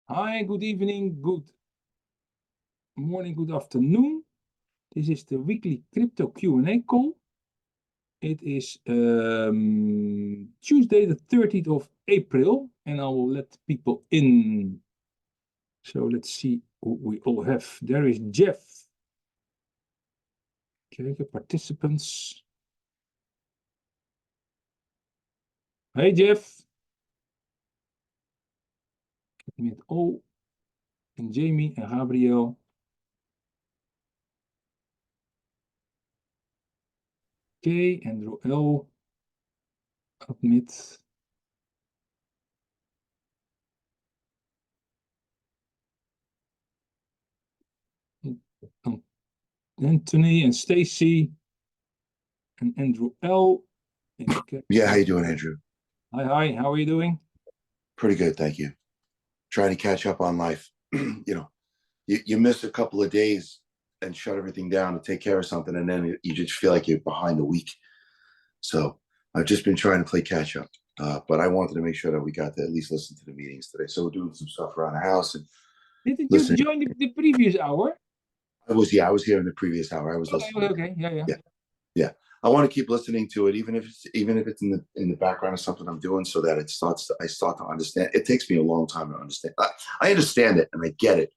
Hi, good evening, good morning, good afternoon. This is the weekly crypto Q&A call. It is Tuesday, the 30th of April, and I will let people in. So let's see who we all have. There is Jeff. Okay, participants. Hey, Jeff. Met O en Jamie en Gabriel. Okay, Andrew L. Admit. Anthony and Stacy and Andrew L. Yeah, how you doing, Andrew? Hi, how are you doing? Pretty good, thank you. Trying to catch up on life. You miss a couple of days and shut everything down to take care of something, and then you just feel like you're behind a week. So I've just been trying to play catch up. But I wanted to make sure that we got to at least listen to the meetings today. So we're doing some stuff around the house and Didn't you join the previous hour? I was here in the previous hour. I was listening. Okay, yeah. I want to keep listening to it, even if it's in the background of something I'm doing, so that I start to understand. It takes me a long time to understand. I understand it and I get it.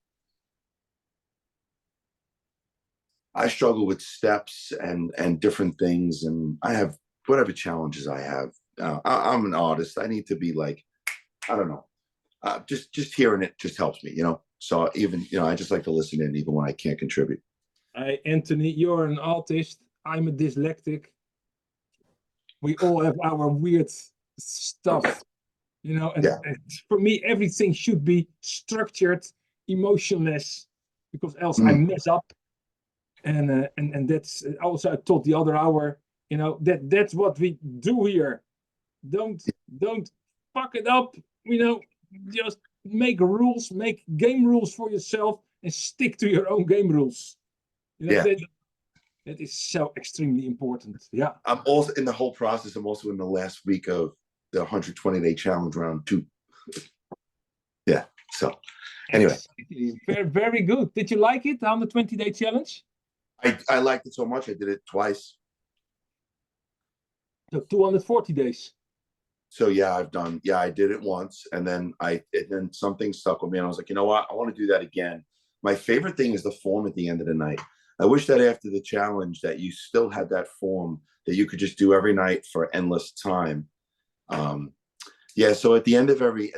I struggle with steps and different things, and I have whatever challenges I have. I'm an artist. I need to be like, I don't know. Just hearing it just helps me, So even I just like to listen in, even when I can't contribute. Anthony, you're an artist. I'm a dyslexic. We all have our weird stuff, And for me, everything should be structured, emotionless, because else I mess up. And that's also I told the other hour, that's what we do here. Don't fuck it up, just make rules, make game rules for yourself and stick to your own game rules. That is so extremely important. Yeah. I'm also in the whole process. I'm also in the last week of the 120-day challenge round 2. Yeah. So anyway. Very, very good. Did you like it, the 120-day challenge? I liked it so much. I did it twice. So 240 days. So I did it once, and then something stuck with me, and I was like, you know what? I want to do that again. My favorite thing is the form at the end of the night. I wish that after the challenge that you still had that form that you could just do every night for endless time. So at the end of every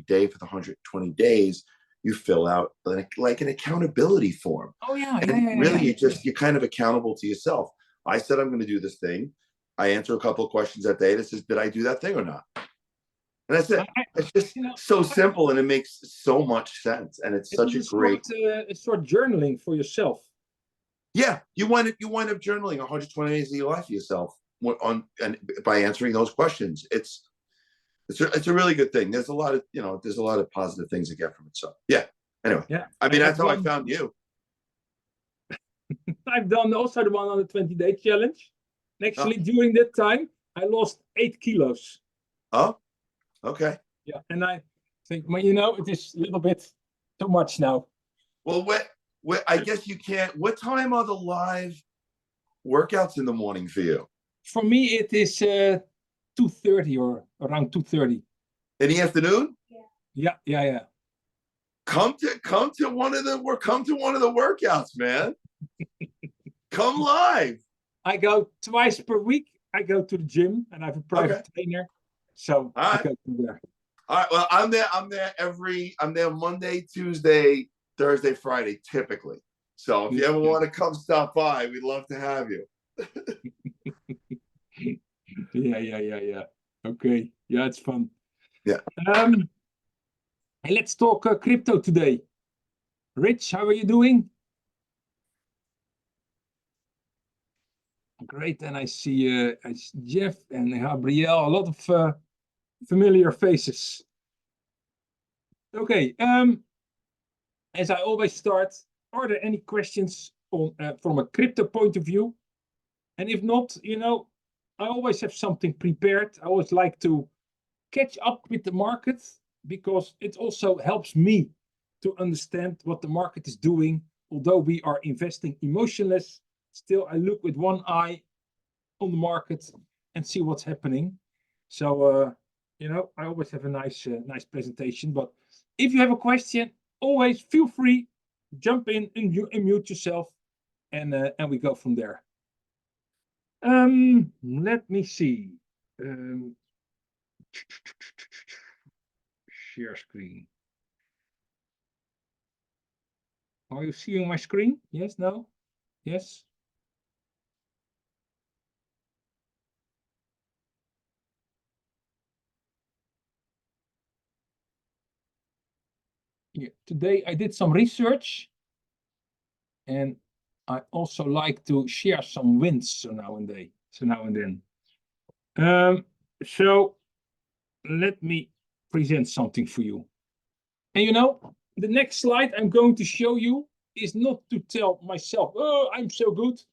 day for the 120 days, you fill out like an accountability form. Oh yeah. You're kind of accountable to yourself. I said I'm going to do this thing. I answer a couple of questions that day that says, did I do that thing or not? And that's it. It's just so simple, and it makes so much sense. And it's such a great short journaling for yourself. Yeah, you wind up journaling 120 days of your life for yourself by answering those questions. It's a really good thing. There's a lot of positive things to get from it. So yeah. Anyway, I mean that's how I found you. I've done also the 120-day challenge. Actually, during that time, I lost 8 kilos. Oh, okay. Yeah, and I think, it is a little bit too much now. Well, I guess you can't. What time are the live workouts in the morning for you? For me, it is 2:30 or around 2:30. In the afternoon? Yeah. Come to one of the workouts, man. Come live. I go twice per week. I go to the gym and I have a private trainer. So I go to there. All right. Well, I'm there Monday, Tuesday, Thursday, Friday, typically. So if you ever want to come stop by, we'd love to have you. Yeah. Okay. Yeah, it's fun. Yeah. Let's talk crypto today. Rich, how are you doing? Great, and I see Jeff and Gabriel, a lot of familiar faces. Okay, as I always start, are there any questions from a crypto point of view? And if not, I always have something prepared. I always like to catch up with the market, because it also helps me to understand what the market is doing. Although we are investing emotionless, still I look with one eye on the market and see what's happening. So, you know, I always have a nice presentation. But if you have a question, always feel free, jump in and unmute yourself, and we go from there. Let me see. Share screen. Are you seeing my screen? Yes, no? Yes? Yeah. Today I did some research, and I also like to share some wins so now and then. So let me present something for you. And you know, the next slide I'm going to show you is not to tell myself, oh, I'm so good.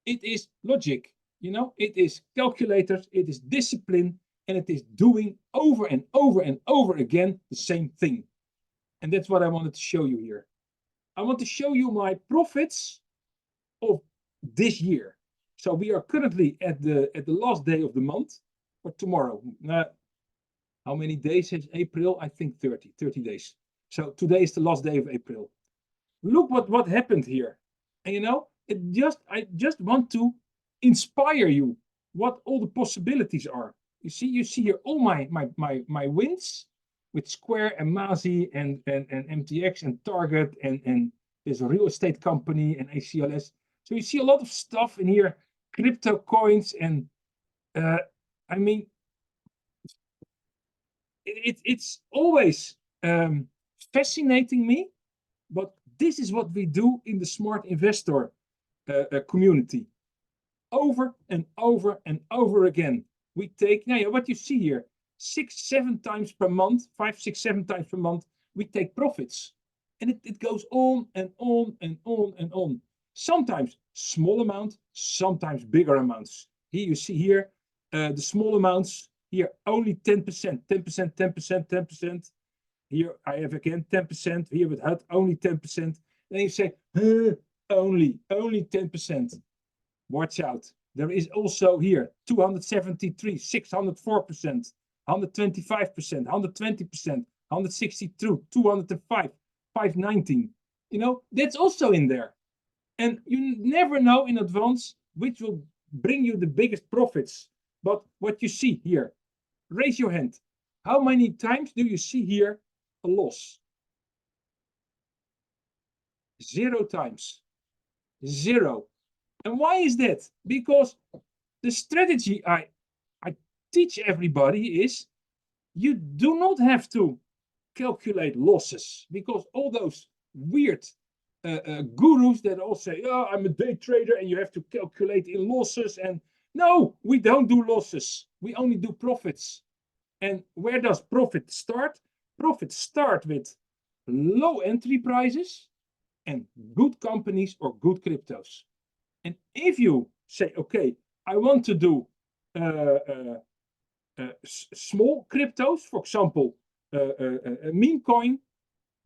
It is logic, you know, it is calculators, it is discipline, and it is doing over and over and over again the same thing. And that's what I wanted to show you here. I want to show you my profits of this year. So we are currently at the last day of the month, or tomorrow. How many days is April? I think 30 days. So today is the last day of April. Look what happened here. And you know, I just want to inspire you what all the possibilities are. You see here all my wins with Square and Mazi and MTX and Target and there's a real estate company and ACLS. So you see a lot of stuff in here, crypto coins, and I mean, it's always fascinating me, but this is what we do in the Smart Investor community. Over and over and over again. We take, now what you see here, 6-7 times per month, 5-6-7 times per month, we take profits. And it goes on and on and on and on. Sometimes small amount, sometimes bigger amounts. Here you see here, the small amounts, here only 10%, 10%, 10%, 10%. Here I have again 10%, here with HUD only 10%. Then you say, only 10%. Watch out. There is also here 273, 604%, 125%, 120%, 162, 205, 519. You know, that's also in there. And you never know in advance which will bring you the biggest profits. But what you see here, raise your hand. How many times do you see here a loss? 0 times. 0. And why is that? Because the strategy I teach everybody is you do not have to calculate losses, because all those weird gurus that all say, oh, I'm a day trader and you have to calculate in losses. And no, we don't do losses. We only do profits. And where does profit start? Profits start with low entry prices and good companies or good cryptos. And if you say, okay, I want to do small cryptos, for example, a meme coin,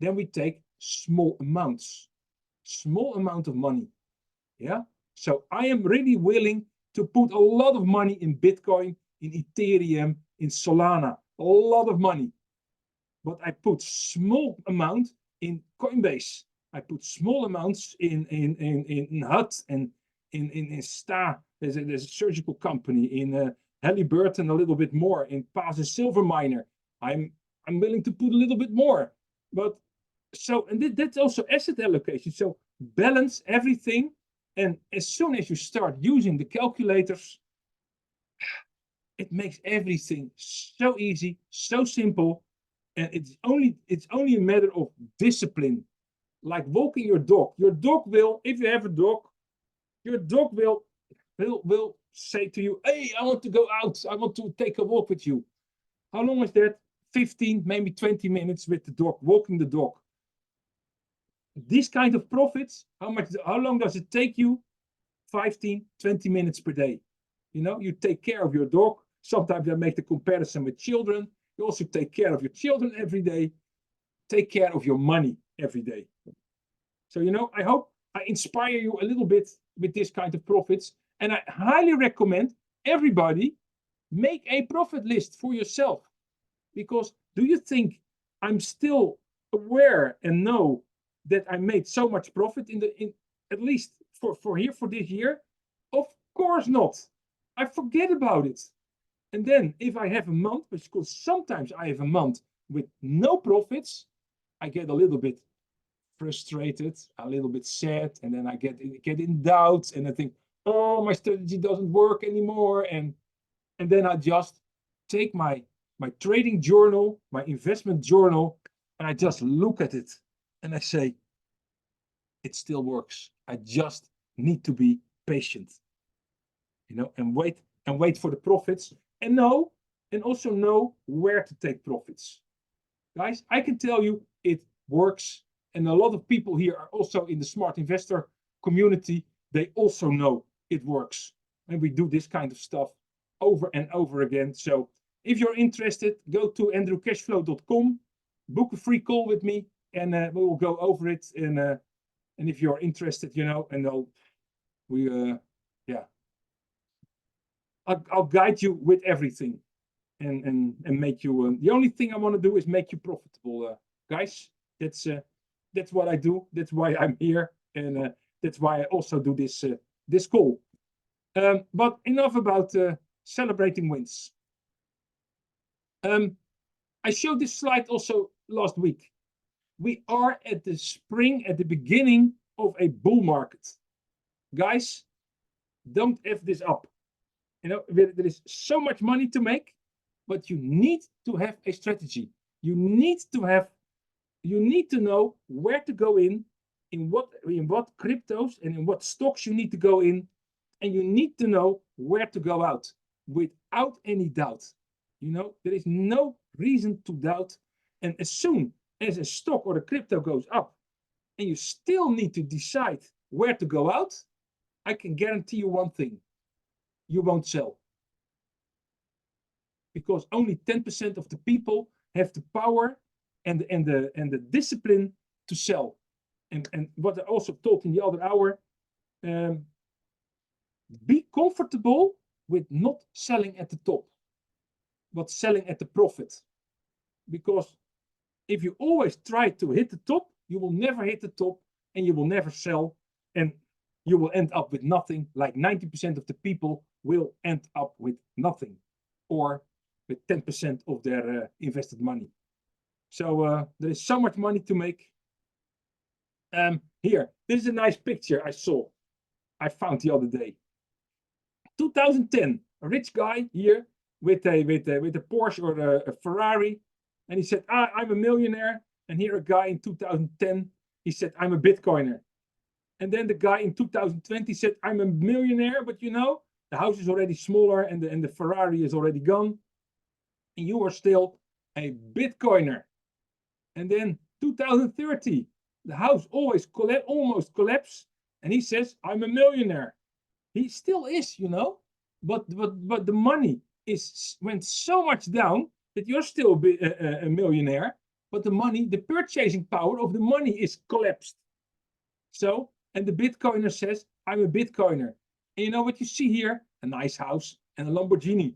then we take small amount of money. Yeah. So I am really willing to put a lot of money in Bitcoin, in Ethereum, in Solana, a lot of money. But I put small amount in Coinbase. I put small amounts in HUD and in STA. There's a surgical company in Halliburton, a little bit more in Paz Silver Miner. I'm willing to put a little bit more, but so, and that's also asset allocation. So balance everything, and as soon as you start using the calculators, it makes everything so easy, so simple, and it's only a matter of discipline. Like walking your dog. Your dog will, if you have a dog, your dog will say to you, hey, I want to go out. I want to take a walk with you. How long is that? 15, maybe 20 minutes with the dog, walking the dog. This kind of profits, how long does it take you? 15, 20 minutes per day. You know, you take care of your dog. Sometimes I make the comparison with children. You also take care of your children every day. Take care of your money every day. So, you know, I hope I inspire you a little bit with this kind of profits. And I highly recommend everybody make a profit list for yourself. Because do you think I'm still aware and know that I made so much profit in at least for this year? Of course not. I forget about it. And then if I have a month, because sometimes I have a month with no profits, I get a little bit frustrated, a little bit sad, and then I get in doubt, and I think, oh, my strategy doesn't work anymore, and then I just take my trading journal, my investment journal, and I just look at it, and I say, it still works. I just need to be patient, you know, and wait for the profits, and also know where to take profits. Guys, I can tell you it works. And a lot of people here are also in the Smart Investor community. They also know it works. And we do this kind of stuff over and over again. So if you're interested, go to andrewcashflow.com, book a free call with me, and we will go over it. And if you're interested, you know, and I'll guide you with everything. And make you the only thing I want to do is make you profitable, guys. That's what I do. That's why I'm here, and that's why I also do this call. But enough about celebrating wins. I showed this slide also last week. We are at the spring, at the beginning of a bull market. Guys, don't F this up. You know, there is so much money to make, but you need to have a strategy. You need to know where to go in what cryptos and in what stocks you need to go in, and you need to know where to go out without any doubt. You know, there is no reason to doubt. And as soon as a stock or a crypto goes up and you still need to decide where to go out, I can guarantee you one thing: you won't sell. Because only 10% of the people have the power and the discipline to sell. And what I also told in the other hour, be comfortable with not selling at the top, but selling at the profit. Because if you always try to hit the top, you will never hit the top, and you will never sell, and you will end up with nothing. Like 90% of the people will end up with nothing, or with 10% of their invested money. So there is so much money to make. Here, this is a nice picture I found the other day. 2010, a rich guy here with a Porsche or a Ferrari, and he said, I'm a millionaire. And here a guy in 2010, he said, I'm a Bitcoiner. And then the guy in 2020 said, I'm a millionaire, but you know, the house is already smaller and the Ferrari is already gone. And you are still a Bitcoiner. And then 2030, the house almost collapsed, and he says, I'm a millionaire. He still is, you know, but the money went so much down that you're still a millionaire, but the purchasing power of the money is collapsed. So, and the Bitcoiner says, I'm a Bitcoiner. And you know what you see here? A nice house and a Lamborghini.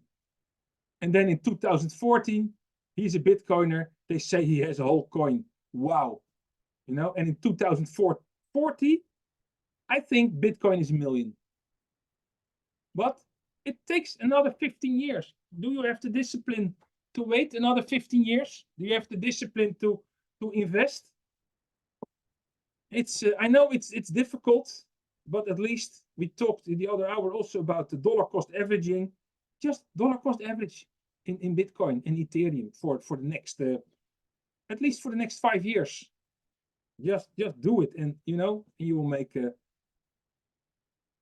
And then in 2014, he's a Bitcoiner. They say he has a whole coin. Wow. You know, and in 2040, I think Bitcoin is $1 million. But it takes another 15 years. Do you have the discipline to wait another 15 years? Do you have the discipline to invest? I know it's difficult, but at least we talked in the other hour also about the dollar cost averaging. Just dollar cost average in Bitcoin and Ethereum for the next at least for the next 5 years. Just do it, and you know, you will make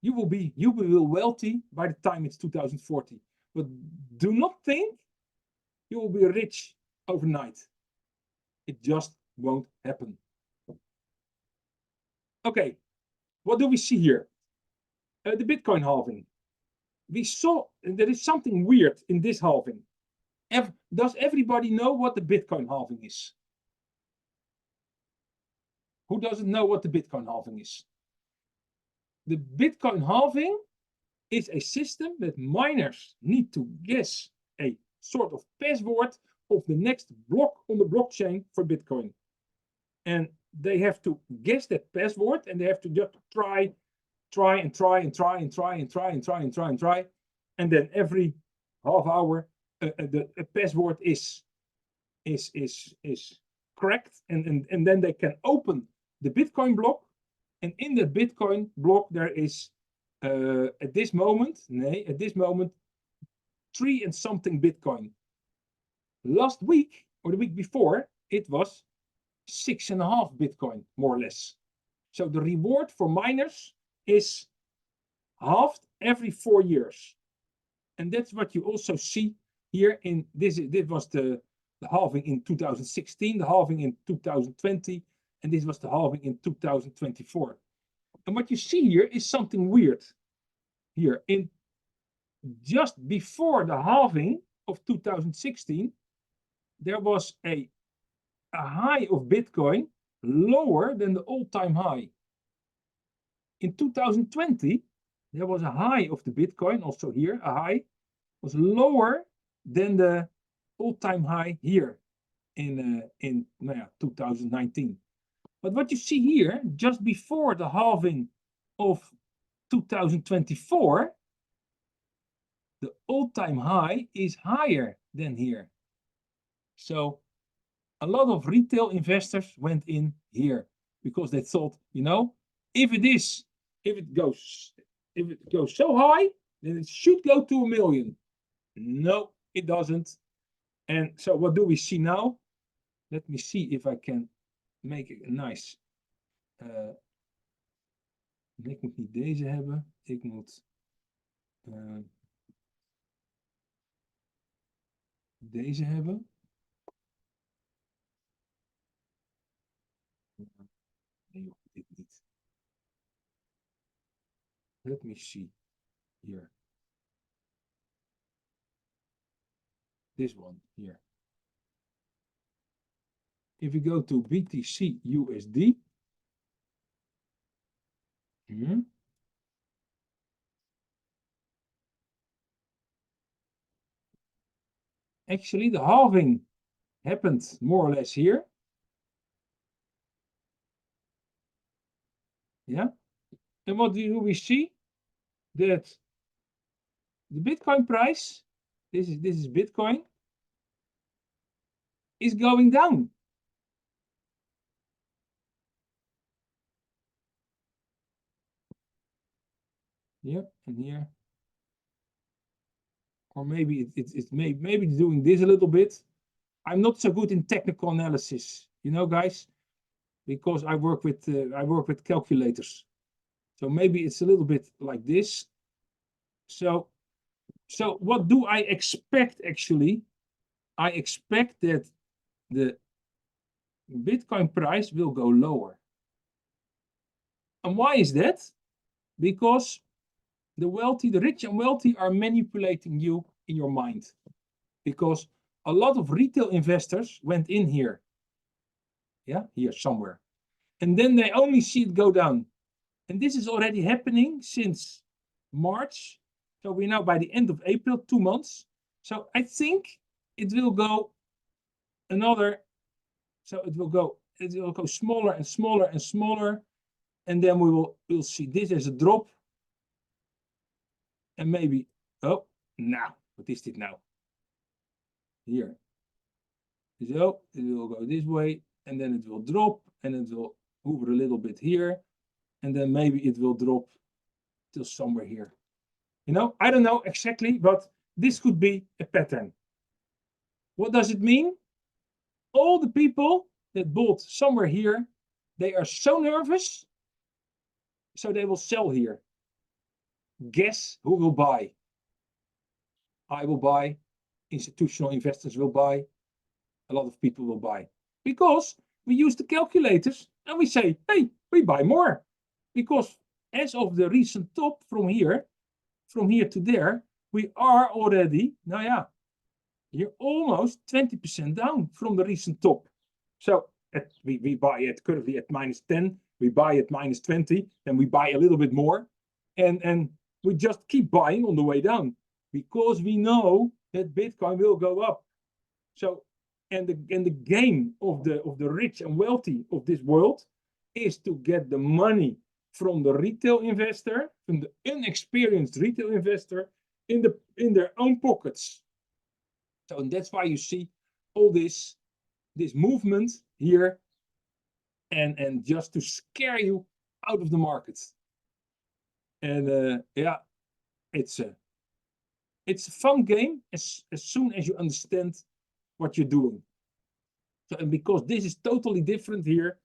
you will be wealthy by the time it's 2040. But do not think you will be rich overnight. It just won't happen. Okay, what do we see here? The Bitcoin halving. We saw there is something weird in this halving. Does everybody know what the Bitcoin halving is? Who doesn't know what the Bitcoin halving is? The Bitcoin halving is a system that miners need to guess a sort of password of the next block on the blockchain for Bitcoin. And they have to guess that password, and they have to just try. And then every half hour, the password is cracked, and then they can open the Bitcoin block. And in the Bitcoin block, there is at this moment, 3 and something Bitcoin. Last week or the week before, it was 6.5 Bitcoin, more or less. So the reward for miners is halved every 4 years. And that's what you also see here in this. This was the halving in 2016, the halving in 2020, and this was the halving in 2024. And what you see here is something weird. Here, in just before the halving of 2016, there was a high of Bitcoin lower than the all-time high. In 2020, there was a high of the Bitcoin, also here, a high, was lower than the all-time high here in 2019. But what you see here, just before the halving of 2024, the all-time high is higher than here. So a lot of retail investors went in here because they thought, you know, if it goes so high, then it should go to 1 million. No, it doesn't. And so what do we see now? Let me see if I can make it nice. Ik moet niet deze hebben. Ik moet deze hebben. Nee, dit niet. Let me see here. This one here. If we go to BTC USD, actually the halving happened more or less here. Yeah. And what do we see? That the Bitcoin price, this is Bitcoin, is going down. Yeah, and here. Or maybe maybe it's doing this a little bit. I'm not so good in technical analysis, you know, guys, because I work with calculators. So maybe it's a little bit like this. So what do I expect actually? I expect that the Bitcoin price will go lower. And why is that? Because the rich and wealthy are manipulating you in your mind. Because a lot of retail investors went in here. Yeah, here somewhere. And then they only see it go down. And this is already happening since March. So we're now by the end of April, 2 months. So I think it will go another. So it will go smaller and smaller and smaller. And then we'll see this as a drop. And maybe, oh, now, what is it now? Here. So it will go this way, and then it will drop, and it will hover a little bit here, and then maybe it will drop till somewhere here. You know, I don't know exactly, but this could be a pattern. What does it mean? All the people that bought somewhere here, they are so nervous, so they will sell here. Guess who will buy? I will buy. Institutional investors will buy. A lot of people will buy. Because we use the calculators and we say, hey, we buy more. Because as of the recent top from here to there, we are already, now yeah, You're almost 20% down from the recent top. So we buy it currently at -10, we buy at -20, and we buy a little bit more, and we just keep buying on the way down because we know that Bitcoin will go up. So and the game of the rich and wealthy of this world is to get the money from the retail investor, from the inexperienced retail investor, in their own pockets. So and that's why you see all this movement here, and just to scare you out of the market. And yeah, it's a fun game as soon as you understand what you're doing. So, and because this is totally different here,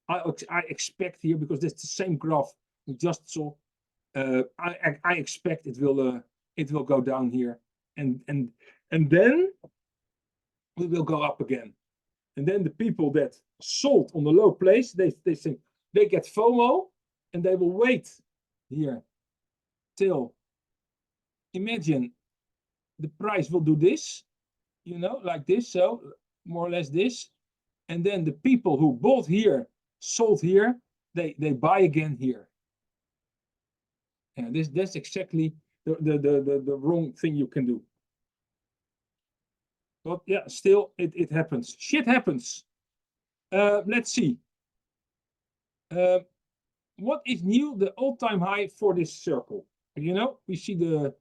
I expect here, because that's the same graph we just saw, I expect it will go down here, and then we will go up again. And then the people that sold on the low place, they think they get FOMO, and they will wait here till, imagine the price will do this, you know, like this, so more or less this, and then the people who bought here, sold here, they buy again here. And that's exactly the wrong thing you can do. But yeah, still it happens. Shit happens. Let's see. What is new? The all-time high for this circle. You know, we see the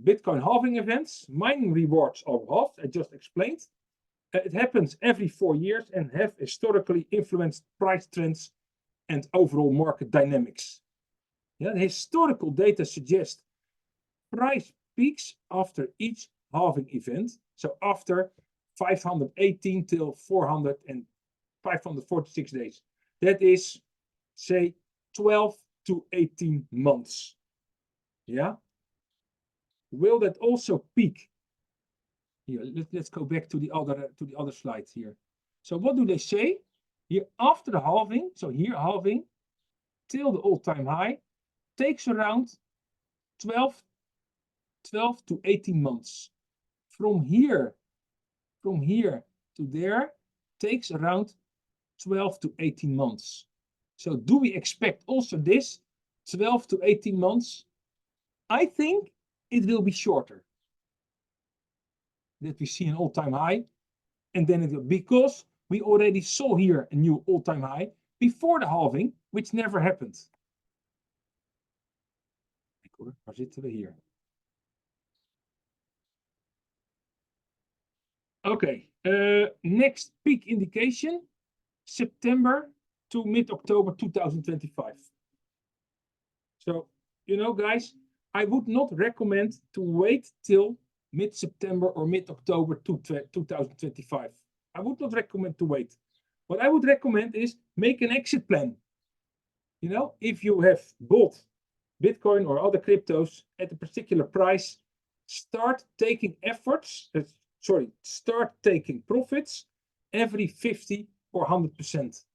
Bitcoin halving events. Mining rewards are halved. I just explained. It happens every 4 years and have historically influenced price trends and overall market dynamics. Yeah, the historical data suggests price peaks after each halving event. So after 518 till 400 and 546 days. That is, say, 12 to 18 months. Yeah. Will that also peak? Here, let's go back to the other slide here. So what do they say? Here after the halving, so here halving till the all-time high takes around 12 to 18 months. From here to there takes around 12 to 18 months. So do we expect also this 12 to 18 months? I think it will be shorter. That we see an all-time high, and then it will, because we already saw here a new all-time high before the halving, which never happened. Waar zitten we hier? Okay, next peak indication, September to mid-October 2025. So, you know, guys, I would not recommend to wait till mid-September or mid-October 2025. I would not recommend to wait. What I would recommend is make an exit plan. You know, if you have bought Bitcoin or other cryptos at a particular price, start taking profits every 50 or 100%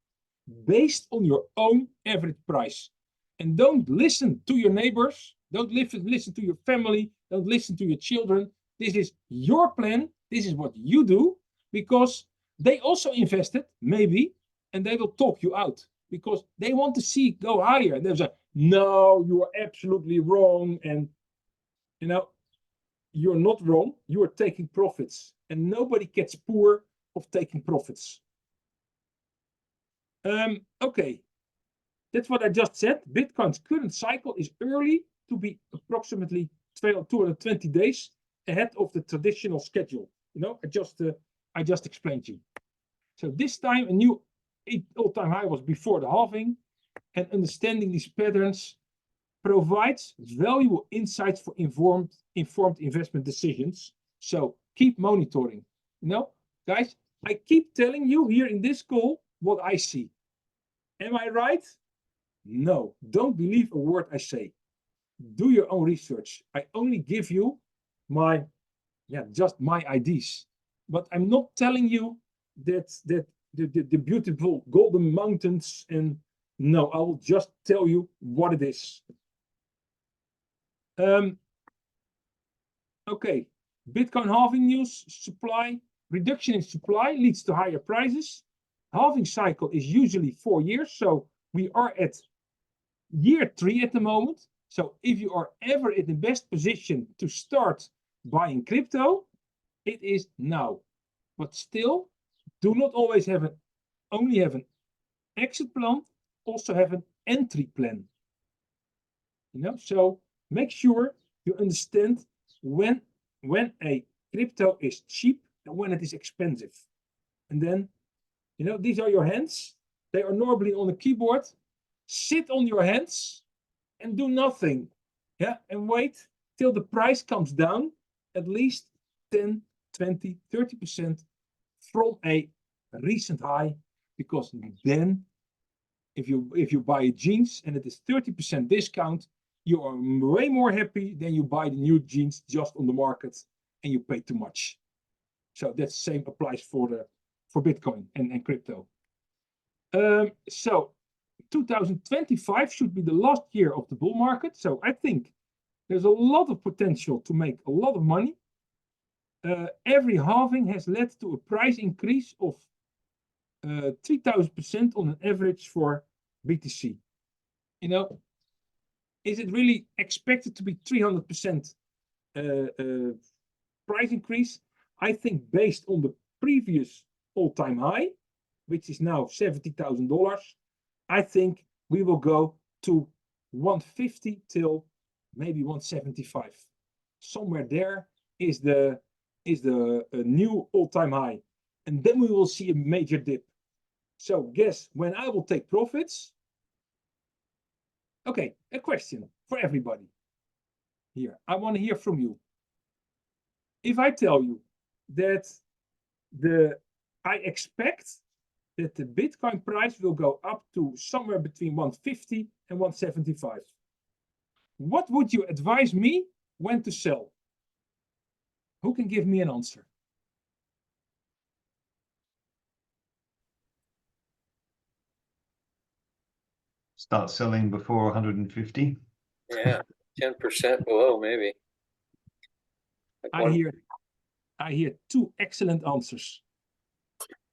based on your own average price. And don't listen to your neighbors, don't listen to your family, don't listen to your children. This is your plan, this is what you do, because they also invested, maybe, and they will talk you out because they want to see it go higher. And they'll say, no, you are absolutely wrong. And, you know, you're not wrong, you are taking profits, and nobody gets poor of taking profits. Okay, that's what I just said. Bitcoin's current cycle is early to be approximately 220 days ahead of the traditional schedule. You know, I just explained to you. So this time a new all-time high was before the halving, and understanding these patterns provides valuable insights for informed investment decisions. So keep monitoring. You know, guys, I keep telling you here in this call what I see. Am I right? No, don't believe a word I say. Do your own research. I only give you just my ideas. But I'm not telling you that the beautiful golden mountains, and no, I will just tell you what it is. Okay, Bitcoin halving news, supply, reduction in supply leads to higher prices. Halving cycle is usually 4 years. So we are at year 3 at the moment. So if you are ever in the best position to start buying crypto, it is now. But still, do not always only have an exit plan, also have an entry plan. So make sure you understand when a crypto is cheap and when it is expensive. And then, these are your hands. They are normally on the keyboard. Sit on your hands and do nothing. Yeah, and wait till the price comes down at least 10, 20, 30% from a recent high, because then if you buy jeans and it is 30% discount, you are way more happy than you buy the new jeans just on the market and you pay too much. So that same applies for Bitcoin and crypto. So 2025 should be the last year of the bull market. So I think there's a lot of potential to make a lot of money. Every halving has led to a price increase of 3,000% on an average for BTC. Is it really expected to be 300% price increase? I think based on the previous all-time high, which is now $70,000, I think we will go to 150 till maybe 175. Somewhere there is the new all-time high, and then we will see a major dip. So guess when I will take profits? Okay, a question for everybody here. I want to hear from you. If I tell you that I expect that the Bitcoin price will go up to somewhere between 150 and 175, what would you advise me when to sell? Who can give me an answer? Start selling before 150. Yeah, 10% below, maybe. Like I hear 2 excellent answers.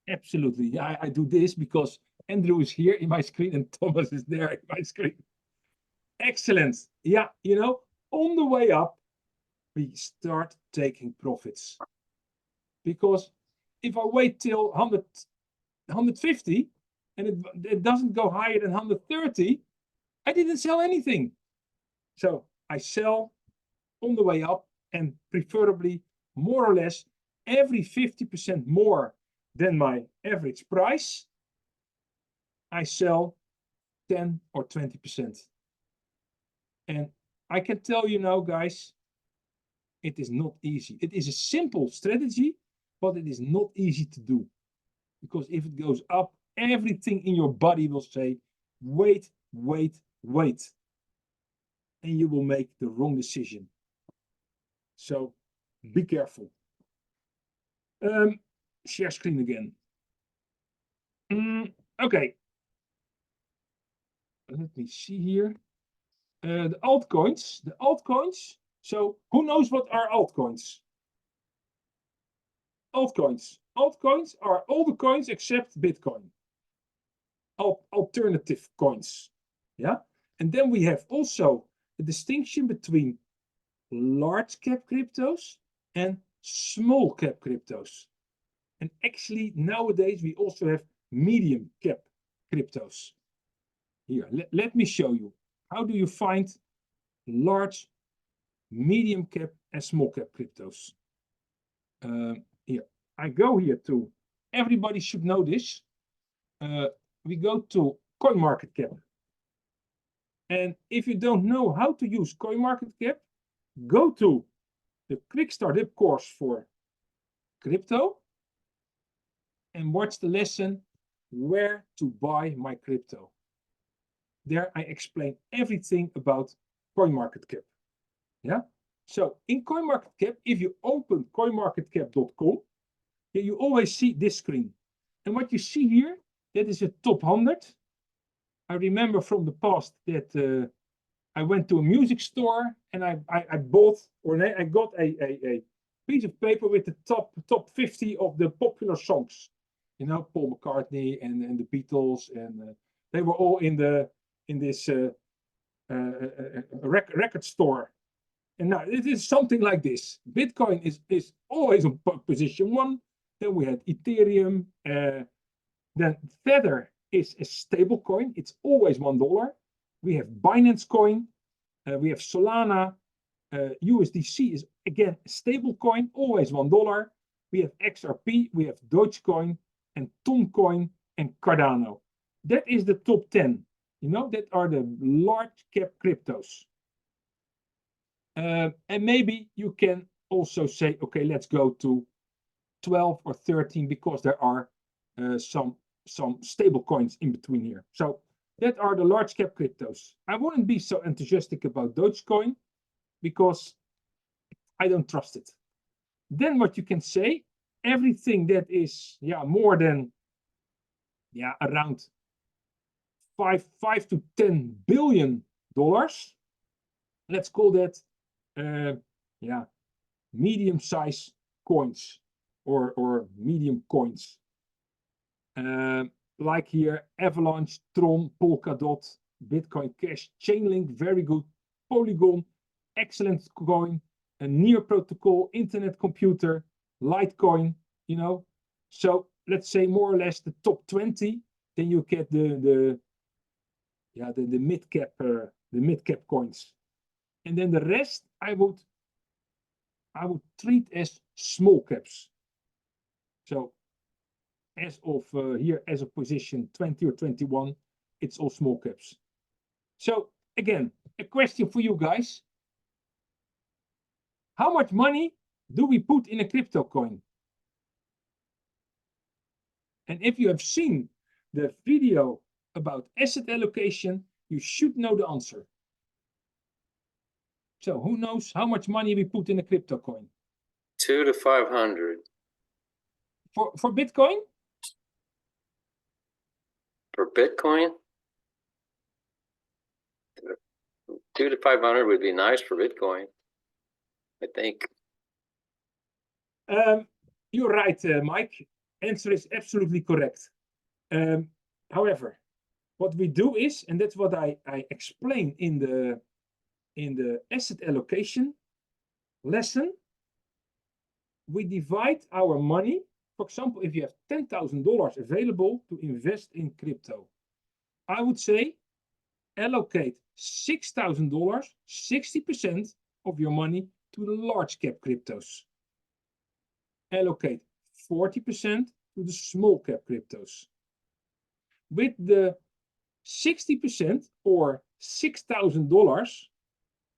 Absolutely. Yeah, I do this because Andrew is here in my screen and Thomas is there in my screen. Excellent. Yeah, on the way up, we start taking profits. Because if I wait till 150 and it doesn't go higher than 130, I didn't sell anything. So I sell on the way up, and preferably more or less every 50% more than my average price, I sell 10 or 20%. And I can tell you now, guys, it is not easy. It is a simple strategy, but it is not easy to do. Because if it goes up, everything in your body will say, wait, wait, wait. And you will make the wrong decision. So be careful. Share screen again. Okay. Let me see here. The altcoins. So who knows what are altcoins? Altcoins are all the coins except Bitcoin. Alternative coins. Yeah. And then we have also the distinction between large cap cryptos and small cap cryptos. And actually nowadays we also have medium cap cryptos. Here, let me show you. How do you find large, medium cap and small cap cryptos? Here, I go here to, everybody should know this. We go to CoinMarketCap. And if you don't know how to use CoinMarketCap, go to the Quick Startup course for crypto and watch the lesson where to buy my crypto. There I explain everything about CoinMarketCap. Yeah. So in CoinMarketCap, if you open coinmarketcap.com, you always see this screen. And what you see here, that is a top 100. I remember from the past that I went to a music store and I bought, or I got a piece of paper with the top 50 of the popular songs. You know, Paul McCartney and the Beatles, and they were all in this record store. And now it is something like this. Bitcoin is always on position 1. Then we had Ethereum. Then Tether is a stable coin. It's always $1. We have Binance Coin. We have Solana. USDC is again a stable coin, always $1. We have XRP. We have Dogecoin and Toncoin and Cardano. That is the top 10. You know, that are the large cap cryptos. And maybe you can also say, okay, let's go to 12 or 13 because there are some stable coins in between here. So that are the large cap cryptos. I wouldn't be so enthusiastic about Dogecoin because I don't trust it. Then what you can say, everything that is more than around $5 to $10 billion, let's call that medium size coins or medium coins. Like here, Avalanche, Tron, Polkadot, Bitcoin Cash, Chainlink, very good, Polygon, excellent coin, a Near Protocol, Internet Computer, Litecoin, you know. So let's say more or less the top 20, then you get the mid cap coins. And then the rest I would treat as small caps. So as of here, as of position 20 or 21, it's all small caps. So again, a question for you guys. How much money do we put in a crypto coin? And if you have seen the video about asset allocation, you should know the answer. So who knows how much money we put in a crypto coin? 2 to 500. For Bitcoin? For Bitcoin? 2 to 500 would be nice for Bitcoin, I think. You're right, Mike. Answer is absolutely correct. However, what we do is, and that's what I explain in the asset allocation lesson, we divide our money. For example, if you have $10,000 available to invest in crypto, I would say allocate $6,000, 60% of your money to the large cap cryptos. Allocate 40% to the small cap cryptos. With the 60% or $6,000,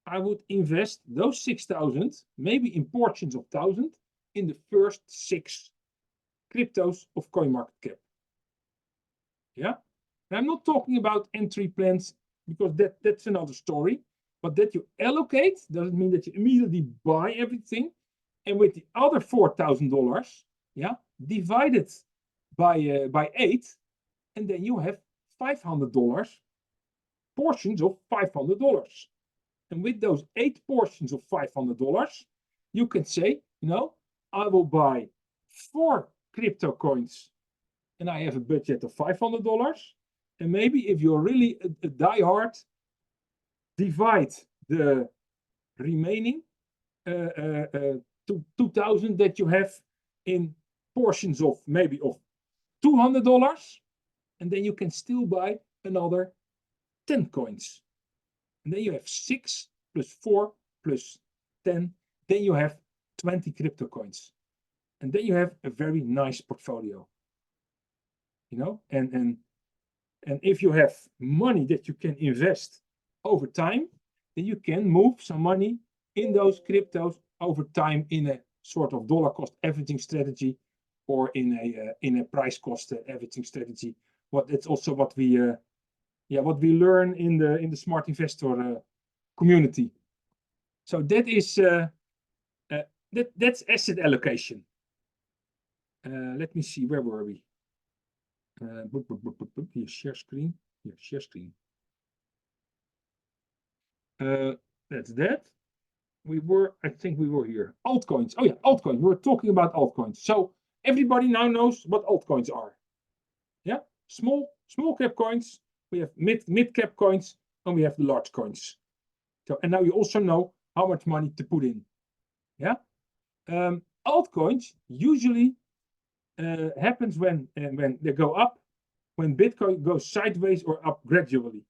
I would invest those 6,000, maybe in portions of 1,000, in the first 6 cryptos of CoinMarketCap. Yeah, and I'm not talking about entry plans because that's another story. But that you allocate doesn't mean that you immediately buy everything. And with the other $4,000, divide it by 8, and then you have $500 portions of $500. And with those 8 portions of $500, you can say, you know, I will buy 4 crypto coins, and I have a budget of $500. And maybe if you're really a diehard, divide the remaining 2,000 that you have in portions of maybe of $200, and then you can still buy another 10 coins. And then you have 6 plus 4 plus 10. Then you have 20 crypto coins. And then you have a very nice portfolio. You know, and if you have money that you can invest over time, then you can move some money in those cryptos over time in a sort of dollar cost averaging strategy, or in a price cost averaging strategy. That's also what we learn in the smart investor community. So that is that's asset allocation. Let me see, where were we? Here, share screen. Here, share screen. That's that. I think we were here. Altcoins. Oh yeah, altcoins. We're talking about altcoins. So everybody now knows what altcoins are. Yeah, small cap coins. We have mid cap coins, and we have the large coins. So, and now you also know how much money to put in. Yeah, altcoins usually happens when they go up, when Bitcoin goes sideways or up gradually.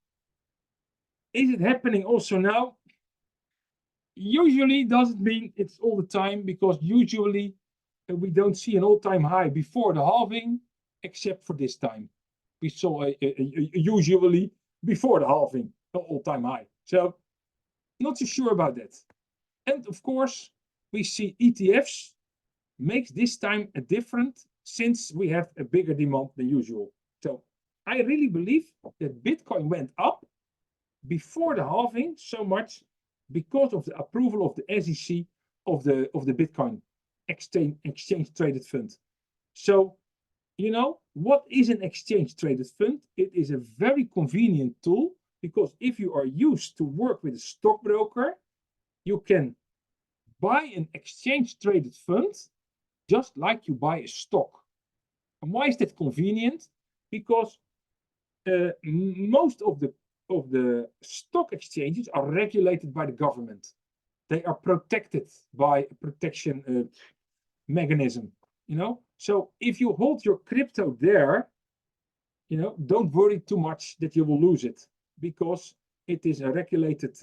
Is it happening also now? Usually doesn't mean it's all the time, because usually we don't see an all-time high before the halving, except for this time. We saw usually before the halving an all-time high. So not so sure about that. And of course, we see ETFs makes this time a different, since we have a bigger demand than usual. So I really believe that Bitcoin went up before the halving so much because of the approval of the SEC of the Bitcoin exchange traded fund. So, you know, what is an exchange traded fund? It is a very convenient tool, because if you are used to work with a stockbroker, you can buy an exchange traded fund just like you buy a stock. And why is that convenient? Because most of the stock exchanges are regulated by the government. They are protected by a protection mechanism, you know. So if you hold your crypto there, you know, don't worry too much that you will lose it, because it is a regulated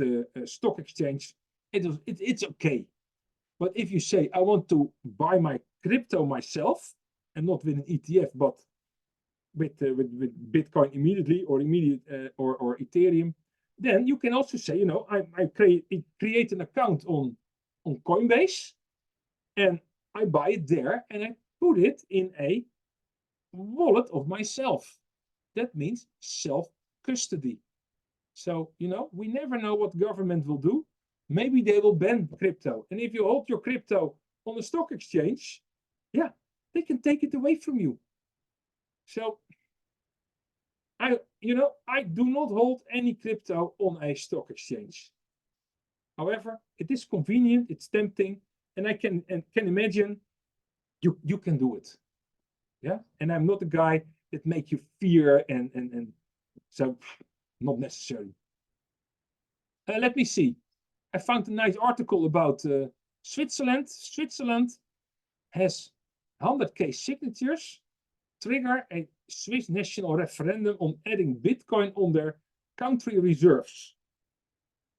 stock exchange. It's okay. But if you say, I want to buy my crypto myself, and not with an ETF, but with Bitcoin immediately, or or Ethereum, then you can also say, you know, I create an account on Coinbase, and I buy it there, and I put it in a wallet of myself. That means self-custody. So, you know, we never know what government will do. Maybe they will ban crypto. And if you hold your crypto on a stock exchange, yeah, they can take it away from you. So I do not hold any crypto on a stock exchange. However, it is convenient, it's tempting, and I can imagine you can do it. Yeah, and I'm not a guy that make you fear, and so not necessary. Let me see. I found a nice article about Switzerland. Switzerland has 100K signatures, trigger a Swiss national referendum on adding Bitcoin on their country reserves.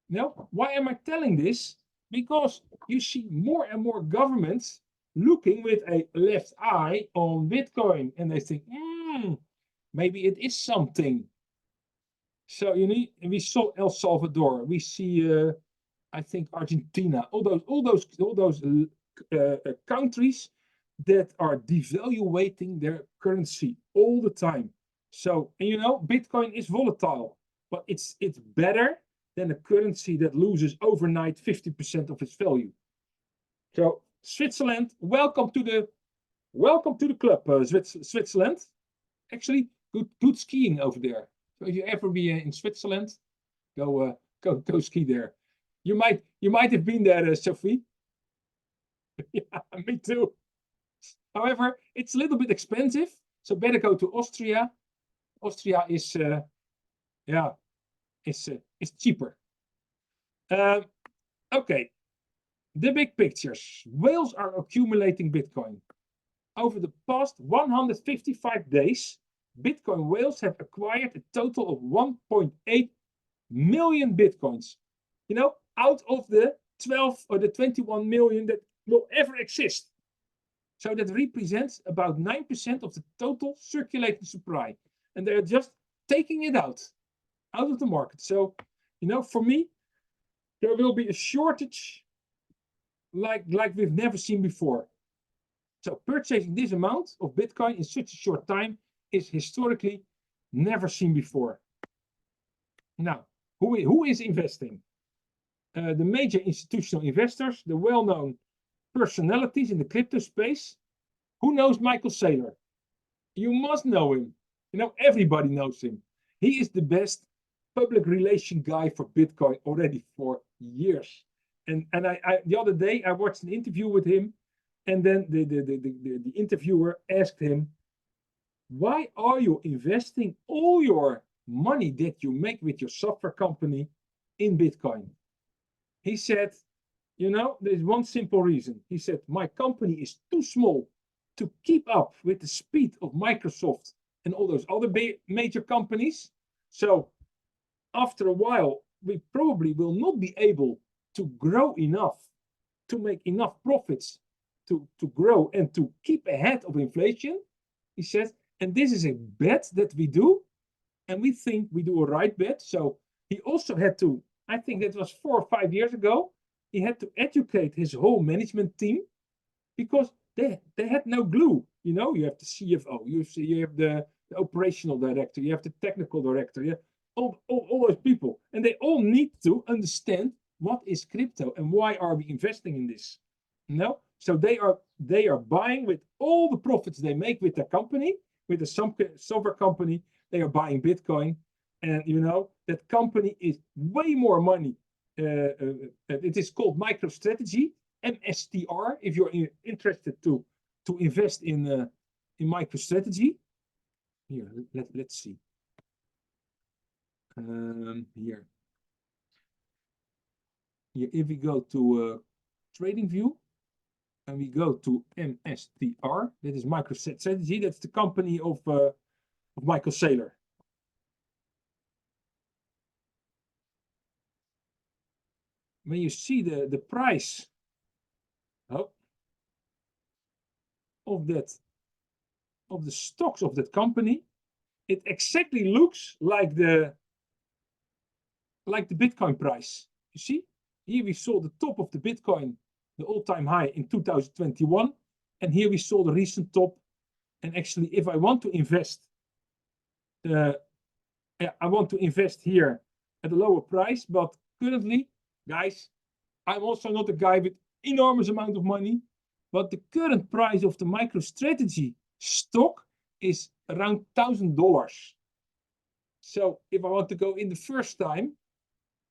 Now, why am I telling this? Because you see more and more governments looking with a left eye on Bitcoin, and they think, maybe it is something. So we saw El Salvador, we see, I think, Argentina, all those countries that are devaluating their currency all the time. So, and you know, Bitcoin is volatile, but it's better than a currency that loses overnight 50% of its value. So, Switzerland, welcome to the club, Switzerland. Actually, good skiing over there. So if you ever be in Switzerland, go ski there. You might have been there, Sophie. Yeah, me too. However, it's a little bit expensive, so better go to Austria. Austria is cheaper. Okay, the big pictures. Whales are accumulating Bitcoin. Over the past 155 days, Bitcoin whales have acquired a total of 1.8 million Bitcoins. You know, out of the 12 or the 21 million that will ever exist. So that represents about 9% of the total circulating supply. And they're just taking it out of the market. So, you know, for me, there will be a shortage like we've never seen before. So purchasing this amount of Bitcoin in such a short time is historically never seen before. Now, who is investing? The major institutional investors, the well-known personalities in the crypto space. Who knows Michael Saylor? You must know him. You know, everybody knows him. He is the best public relation guy for Bitcoin already for years. And I the other day I watched an interview with him, and then the interviewer asked him, why are you investing all your money that you make with your software company in Bitcoin? He said, you know, there's one simple reason. He said, my company is too small to keep up with the speed of Microsoft and all those other major companies. So after a while, we probably will not be able to grow enough, to make enough profits to grow and to keep ahead of inflation. He says, and this is a bet that we do, and we think we do a right bet. So he also had to, I think that was 4 or 5 years ago, he had to educate his whole management team because they had no glue. You know, you have the CFO, you have the operational director, you have the technical director, yeah, all those people, and they all need to understand what is crypto and why are we investing in this. You know, so they are buying with all the profits they make with the company, with the software company, they are buying Bitcoin, and you know that company is way more money. It is called MicroStrategy, MSTR. If you're interested to invest in MicroStrategy, here let's see. Here, if we go to Trading View, and we go to MSTR, that is MicroStrategy. That's the company of Michael Saylor. When you see the price of the stocks of that company, it exactly looks like the Bitcoin price. You see, here we saw the top of the Bitcoin, the all-time high in 2021, and here we saw the recent top. And actually, if I want to invest, I want to invest here at a lower price, but currently, guys, I'm also not a guy with enormous amount of money, but the current price of the MicroStrategy stock is around $1,000. So if I want to go in the first time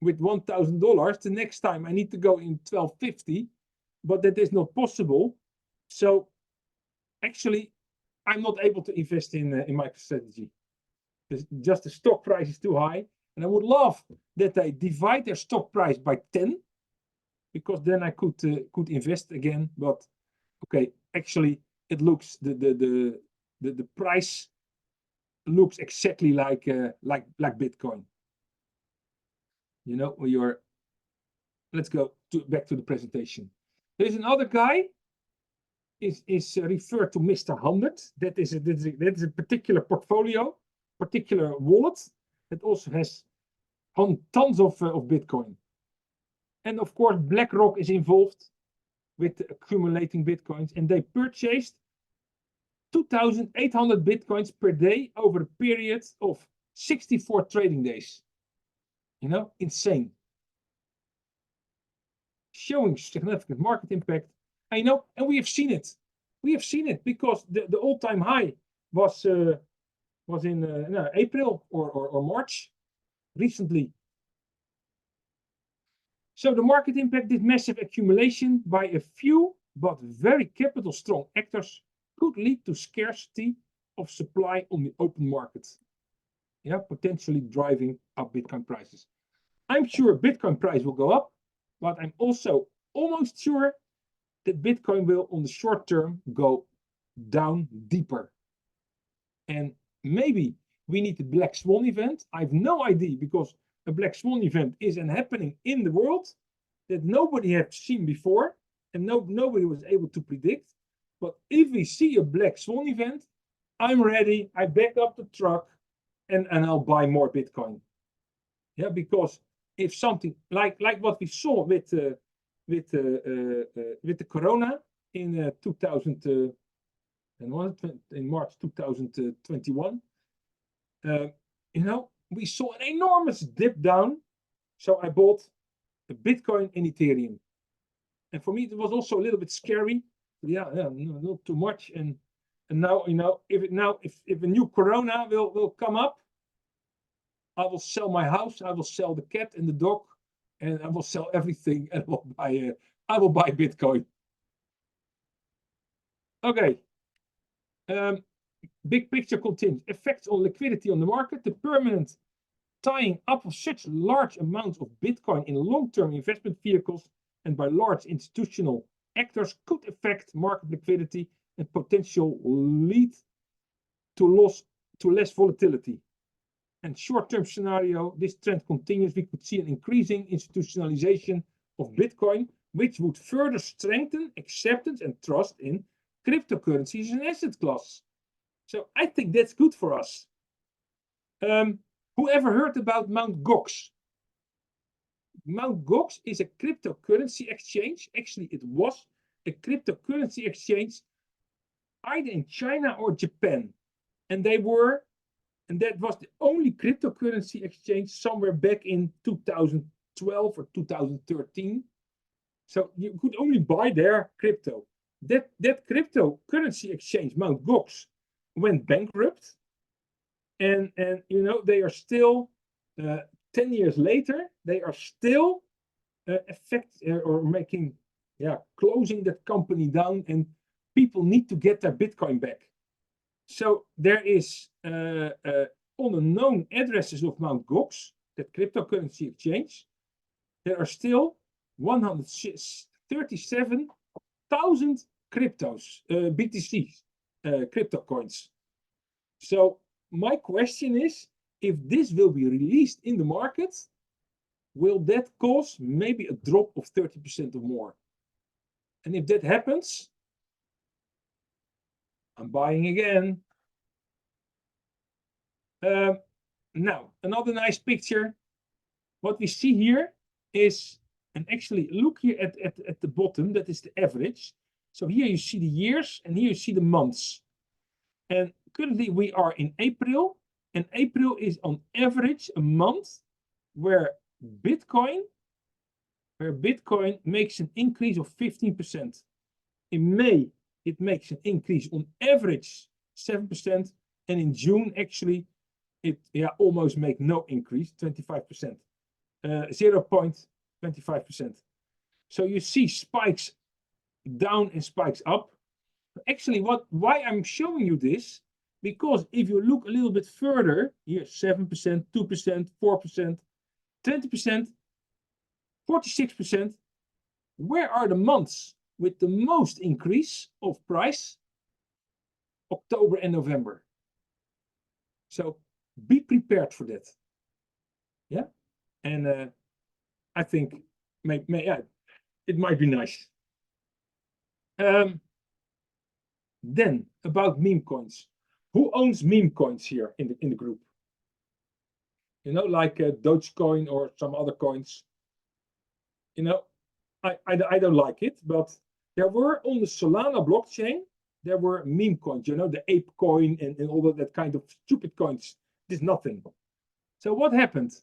with $1,000, the next time I need to go in $1,250, but that is not possible. So actually, I'm not able to invest in MicroStrategy. Just the stock price is too high, and I would love that they divide their stock price by 10, because then I could invest again. But okay, actually, it looks the price looks exactly like Bitcoin. You know, let's go back to the presentation. There's another guy is referred to Mr. 100. That is a particular portfolio, particular wallet that also has tons of Bitcoin. And of course, BlackRock is involved with accumulating Bitcoins, and they purchased 2,800 Bitcoins per day over a period of 64 trading days. You know, insane. Showing significant market impact. I know, and we have seen it. We have seen it because the all-time high was in April or March recently. So the market impact, this massive accumulation by a few but very capital strong actors could lead to scarcity of supply on the open market. Yeah, potentially driving up Bitcoin prices. I'm sure Bitcoin price will go up, but I'm also almost sure that Bitcoin will on the short term go down deeper. And maybe we need a black swan event. I have no idea, because a black swan event is happening in the world that nobody has seen before and nobody was able to predict. But if we see a black swan event, I'm ready. I back up the truck and I'll buy more Bitcoin. Yeah, because if something like what we saw with the corona in 2000 in March 2021, you know, we saw an enormous dip down. So I bought a Bitcoin and Ethereum, and for me it was also a little bit scary. Yeah, no, not too much. And now, you know, if a new corona will come up, I will sell my house, I will sell the cat and the dog, and I will sell everything and I will buy Bitcoin. Okay. Big picture continues. Effects on liquidity on the market. The permanent tying up of such large amounts of Bitcoin in long-term investment vehicles and by large institutional actors could affect market liquidity and potential lead to less volatility. And short-term scenario, this trend continues, we could see an increasing institutionalization of Bitcoin, which would further strengthen acceptance and trust in cryptocurrencies as an asset class. So I think that's good for us. Whoever heard about Mt. Gox? Mt. Gox is a cryptocurrency exchange. Actually, it was a cryptocurrency exchange either in China or Japan. And that was the only cryptocurrency exchange somewhere back in 2012 or 2013. So you could only buy their crypto. That cryptocurrency exchange, Mt. Gox, went bankrupt. And you know, they are still 10 years later, they are still closing that company down, and people need to get their Bitcoin back. So there is on the known addresses of Mt. Gox, that cryptocurrency exchange, there are still 137,000 cryptos, BTCs, crypto coins. So my question is, if this will be released in the market, will that cause maybe a drop of 30% or more? And if that happens, I'm buying again. Now, another nice picture. What we see here is, and actually look here at the bottom, that is the average. So here you see the years, and here you see the months. And currently we are in April, and April is on average a month where Bitcoin makes an increase of 15%. In May, it makes an increase on average 7%, and in June, actually, it almost make no increase, 25%, 0.25%. So you see spikes down and spikes up. Actually, why I'm showing you this, because if you look a little bit further, here 7%, 2%, 4%, 20%, 46%, where are the months with the most increase of price? October and November. So be prepared for that. Yeah, and I think it might be nice. Then about meme coins. Who owns meme coins here in the group? You know, like Dogecoin or some other coins. You know, I don't like it, but there were on the Solana blockchain, there were meme coins, you know, the ape coin and all of that kind of stupid coins. There's nothing. So what happened?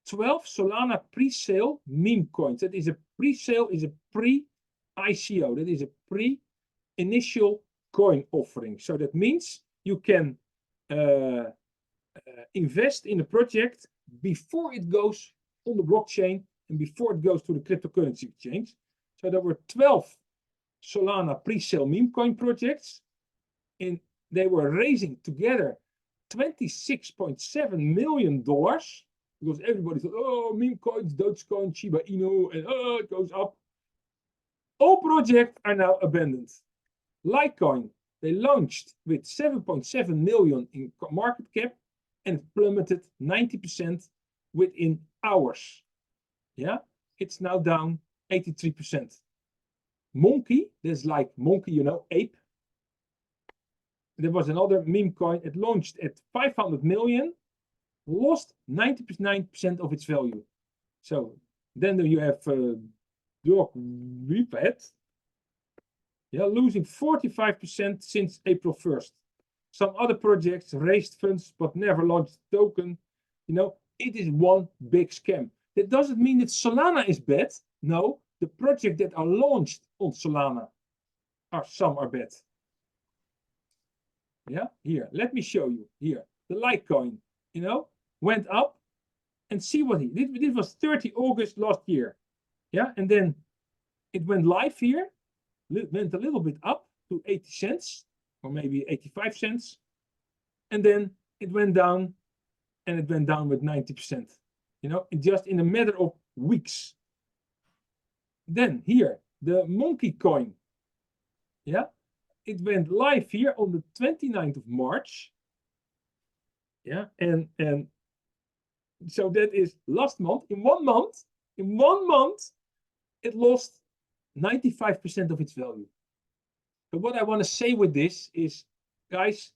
12 Solana pre-sale meme coins. That is a pre-sale, is a pre-ICO. That is a pre-initial coin offering. So that means you can invest in a project before it goes on the blockchain and before it goes to the cryptocurrency exchange. So there were 12 Solana pre-sale meme coin projects, and they were raising together $26.7 million, because everybody thought, oh, meme coins, Dogecoin, Shiba Inu, and oh, it goes up. All projects are now abandoned. Litecoin, they launched with 7.7 million in market cap and plummeted 90% within hours. Yeah, it's now down 83%. Monkey, there's like monkey, you know, ape. There was another meme coin. It launched at 500 million, lost 99% of its value. So then you have Dog Repet, yeah, losing 45% since April 1st. Some other projects raised funds but never launched a token. You know, it is one big scam. That doesn't mean that Solana is bad. No, the projects that are launched on Solana some are bad. Yeah, here, let me show you. Here, the Litecoin, you know, went up and see what this was 30 August last year. Yeah, and then it went live here, went a little bit up to 80 cents or maybe 85 cents. And then it went down, and it went down with 90%, you know, just in a matter of weeks. Then here, the Monkey coin, yeah, it went live here on the 29th of March. Yeah, and so that is last month. In 1 month, it lost 95% of its value. But what I want to say with this is, guys,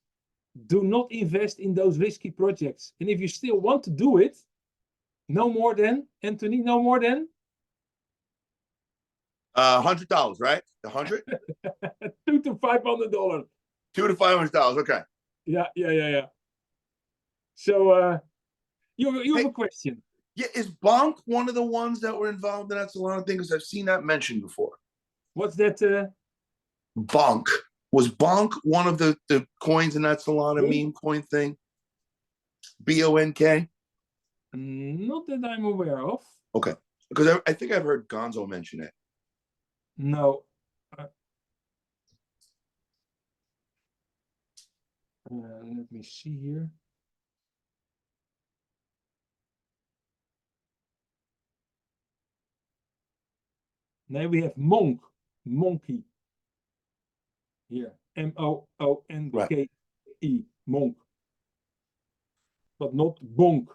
do not invest in those risky projects. And if you still want to do it, no more than, Anthony, no more than $100, right? 100? $200 to $500. $200 to $500. Okay. Yeah. So you have a question. Yeah, is Bonk one of the ones that were involved in that Solana thing? Because I've seen that mentioned before. What's that? Bonk. Was Bonk one of the coins in that Solana meme coin thing? BONK? Not that I'm aware of. Okay. Because I think I've heard Gonzo mention it. No. Let me see here. Now we have Monk, Monkey. Here, MOONKE, Monk. But not Bonk.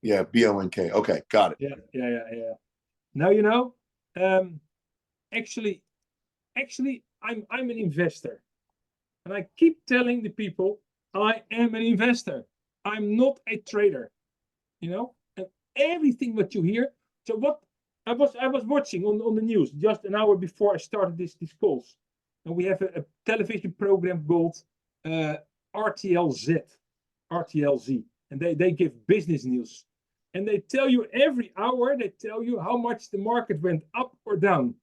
Yeah, BONK. Okay, got it. Yeah. Now you know. Actually, I'm an investor, and I keep telling the people I am an investor. I'm not a trader. You know, and everything what you hear. So what I was watching on the news just an hour before I started these calls, and we have a television program called RTLZ, and they give business news. And they tell you every hour, they tell you how much the market went up or down.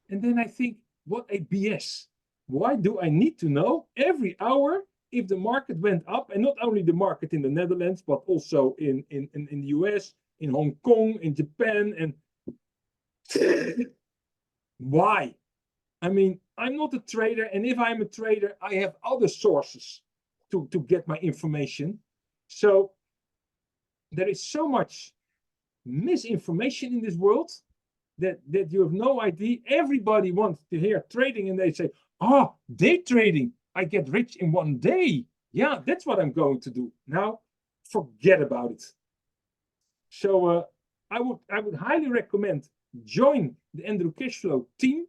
And then I think, what a BS. Why do I need to know every hour if the market went up? And not only the market in the Netherlands, but also in the US, in Hong Kong, in Japan. And why? I mean, I'm not a trader. And if I'm a trader, I have other sources to get my information. So there is so much misinformation in this world that you have no idea. Everybody wants to hear trading, and they say, "Oh, day trading, I get rich in 1 day. Yeah, that's what I'm going to do." Now, forget about it. So I would highly recommend join the Andrew Cashflow team.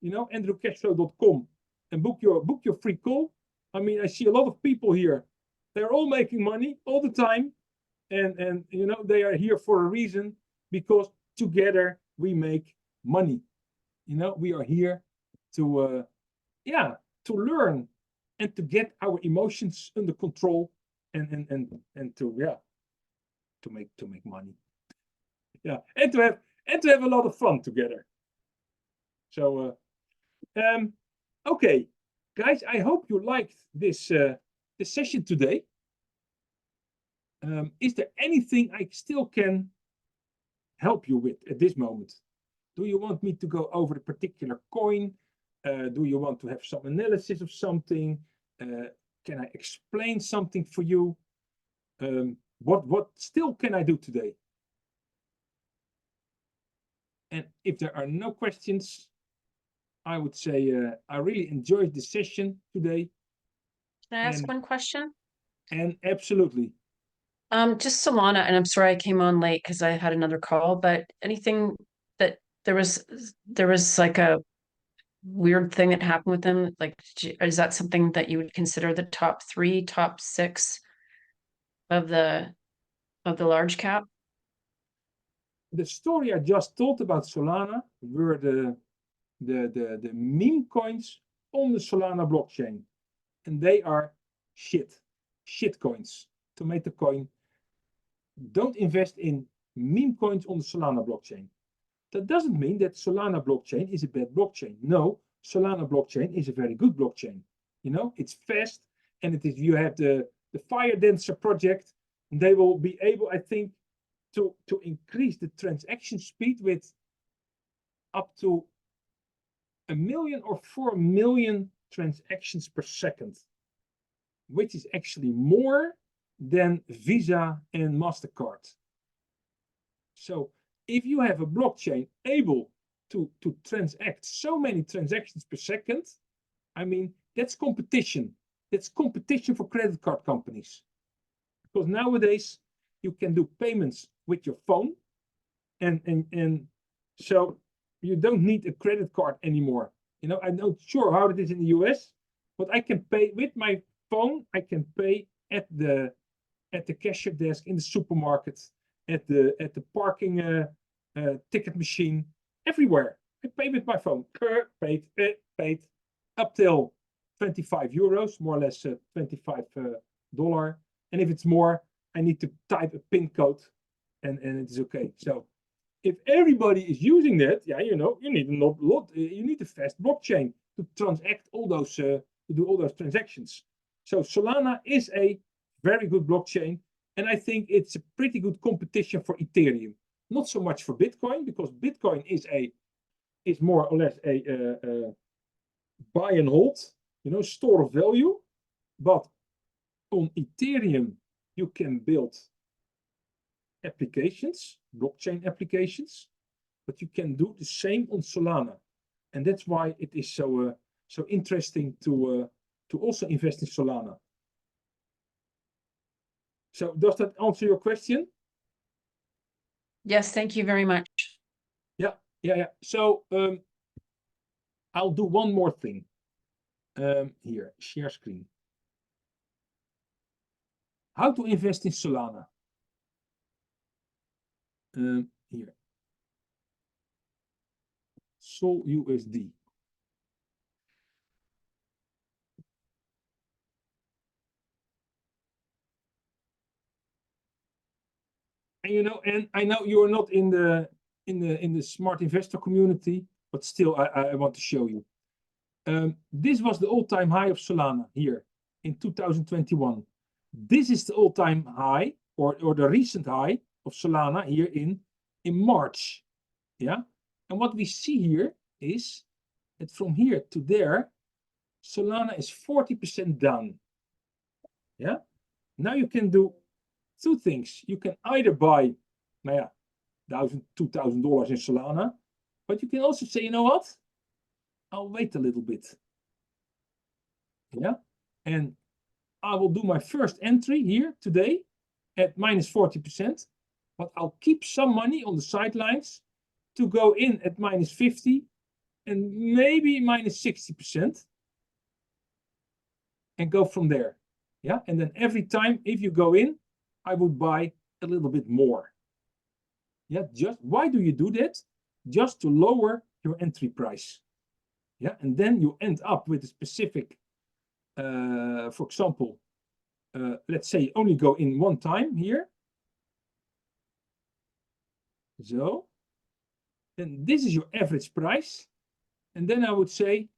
You know, andrewcashflow.com, and book your free call. I mean, I see a lot of people here. They're all making money all the time. And you know, they are here for a reason, because together we make money. You know, we are here to learn and to get our emotions under control and to make money. Yeah, and to have a lot of fun together. So okay, guys, I hope you liked this session today. Is there anything I still can help you with at this moment? Do you want me to go over a particular coin? Do you want to have some analysis of something? Can I explain something for you? What still can I do today? And if there are no questions, I would say I really enjoyed the session today. Can I ask one question? And absolutely. Just Solana, and I'm sorry I came on late because I had another call, but anything that there was like a weird thing that happened with them, like, is that something that you would consider the top 3, top 6 of the large cap? The story I just told about Solana were the meme coins on the Solana blockchain, and they are shit coins. Tomato coin. Don't invest in meme coins on the Solana blockchain. That doesn't mean that Solana blockchain is a bad blockchain. No, Solana blockchain is a very good blockchain. You know, it's fast, and it is. You have the Fire Dancer project, and they will be able, I think, to increase the transaction speed with up to 1 million or 4 million transactions per second, which is actually more than Visa and MasterCard. So if you have a blockchain able to transact so many transactions per second, I mean, that's competition. That's competition for credit card companies. Because nowadays you can do payments with your phone, and so you don't need a credit card anymore. You know, I'm not sure how it is in the US, but I can pay with my phone. I can pay at the cashier desk, in the supermarket, at the parking ticket machine, everywhere. I pay with my phone. Paid up till 25 euros, more or less $25. And if it's more, I need to type a PIN code, and it is okay. So if everybody is using that, yeah, you know, you need you need a fast blockchain to transact all those to do all those transactions. So Solana is a very good blockchain, and I think it's a pretty good competition for Ethereum. Not so much for Bitcoin, because Bitcoin is more or less a buy and hold, you know, store of value. But on Ethereum, you can build applications, blockchain applications, but you can do the same on Solana, and that's why it is so interesting to also invest in Solana. So does that answer your question? Yes, thank you very much. Yeah. So I'll do one more thing. Here, share screen. How to invest in Solana. Here. Sol USD. And you know, and I know you are not in the smart investor community, but still I want to show you. This was the all-time high of Solana here in 2021. This is the all-time high, or the recent high of Solana here in March. Yeah. And what we see here is that from here to there, Solana is 40% down. Yeah. Now you can do two things. You can either buy, $1,000, $2,000 in Solana, but you can also say, you know what? I'll wait a little bit. Yeah. And I will do my first entry here today at minus 40%, but I'll keep some money on the sidelines to go in at minus 50 and maybe minus 60% and go from there. Yeah. And then every time, if you go in, I would buy a little bit more. Yeah. Just why do you do that? Just to lower your entry price. Yeah. And then you end up with a specific, for example, let's say only go in one time here. So then this is your average price. And then I would say,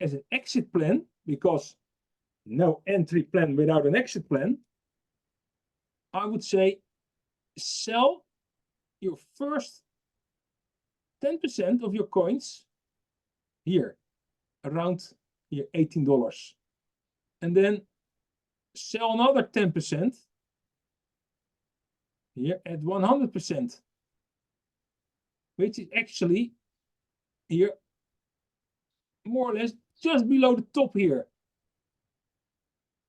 as an exit plan, because no entry plan without an exit plan, I would say sell your first 10% of your coins here, around here, $18. And then sell another 10% here at 100%, which is actually here more or less just below the top here.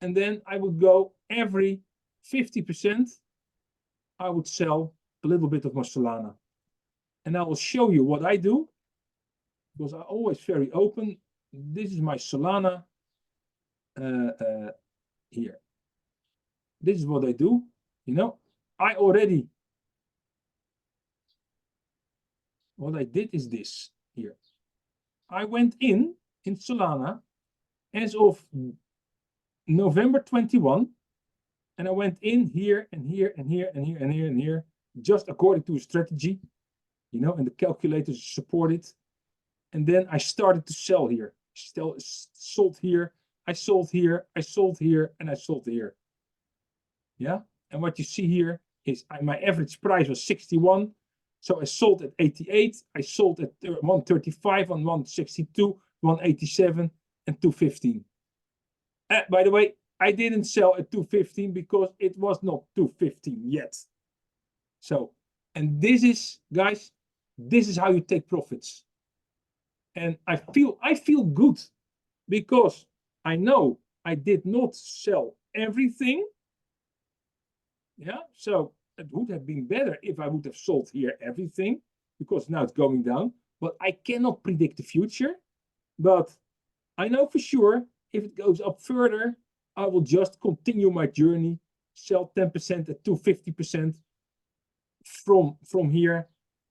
And then I would go every 50%, I would sell a little bit of my Solana. And I will show you what I do, because I'm always very open. This is my Solana here. This is what I do. You know, what I did is this here. I went in Solana as of November 21, and I went in here and here and here and here and here and here, just according to a strategy, you know, and the calculators support it. And then I started to sell here. Sold here, I sold here, I sold here, and I sold here. Yeah. And what you see here is my average price was 61. So I sold at 88. I sold at 135 on 162, 187 and 215. By the way, I didn't sell at 215 because it was not 215 yet. So, and this is, guys, this is how you take profits. And I feel good because I know I did not sell everything. Yeah, so it would have been better if I would have sold here everything, because now it's going down. But I cannot predict the future. But I know for sure if it goes up further, I will just continue my journey, sell 10% at 250% from here,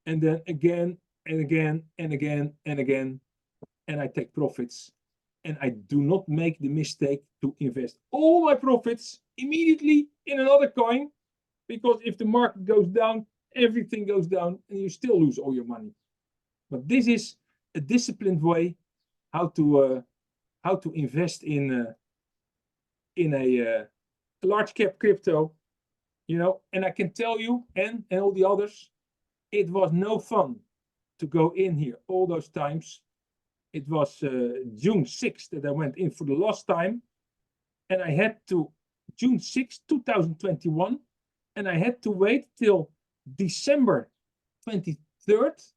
and then again and again and again and again, and I take profits. And I do not make the mistake to invest all my profits immediately in another coin, because if the market goes down, everything goes down and you still lose all your money. But this is a disciplined way how to invest in a large cap crypto, you know. And I can tell you, and all the others, it was no fun to go in here all those times. It was June 6th that I went in for the last time, and I had to June 6th, 2021, and I had to wait till December 23rd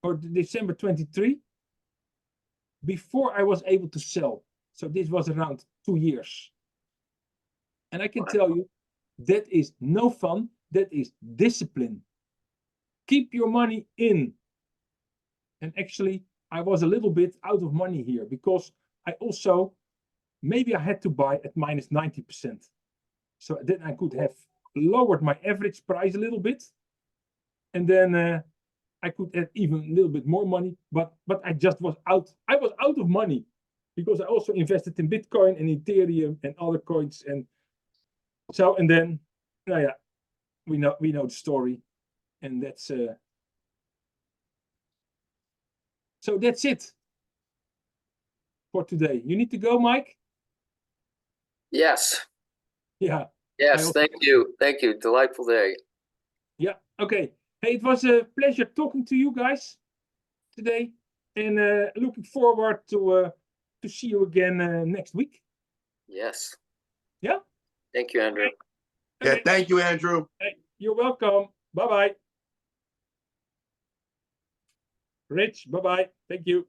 or December 23 before I was able to sell. So this was around 2 years. And I can tell you, that is no fun. That is discipline. Keep your money in. And actually, I was a little bit out of money here because I also, maybe I had to buy at minus 90%. So then I could have lowered my average price a little bit. And then I could add even a little bit more money, but I just was out. I was out of money because I also invested in Bitcoin and Ethereum and other coins. And so, and then, oh yeah, we know the story. And that's, so that's it for today. You need to go, Mike? Yes, Yeah. yes, also- thank you. Thank you. Delightful day. Yeah. Okay. Hey, it was a pleasure talking to you guys today, and looking forward to see you again next week. Yes. Yeah. Thank you, Andrew. Yeah, Okay. thank you, Andrew. Hey, you're welcome. Bye bye. Rich, bye bye. Thank you.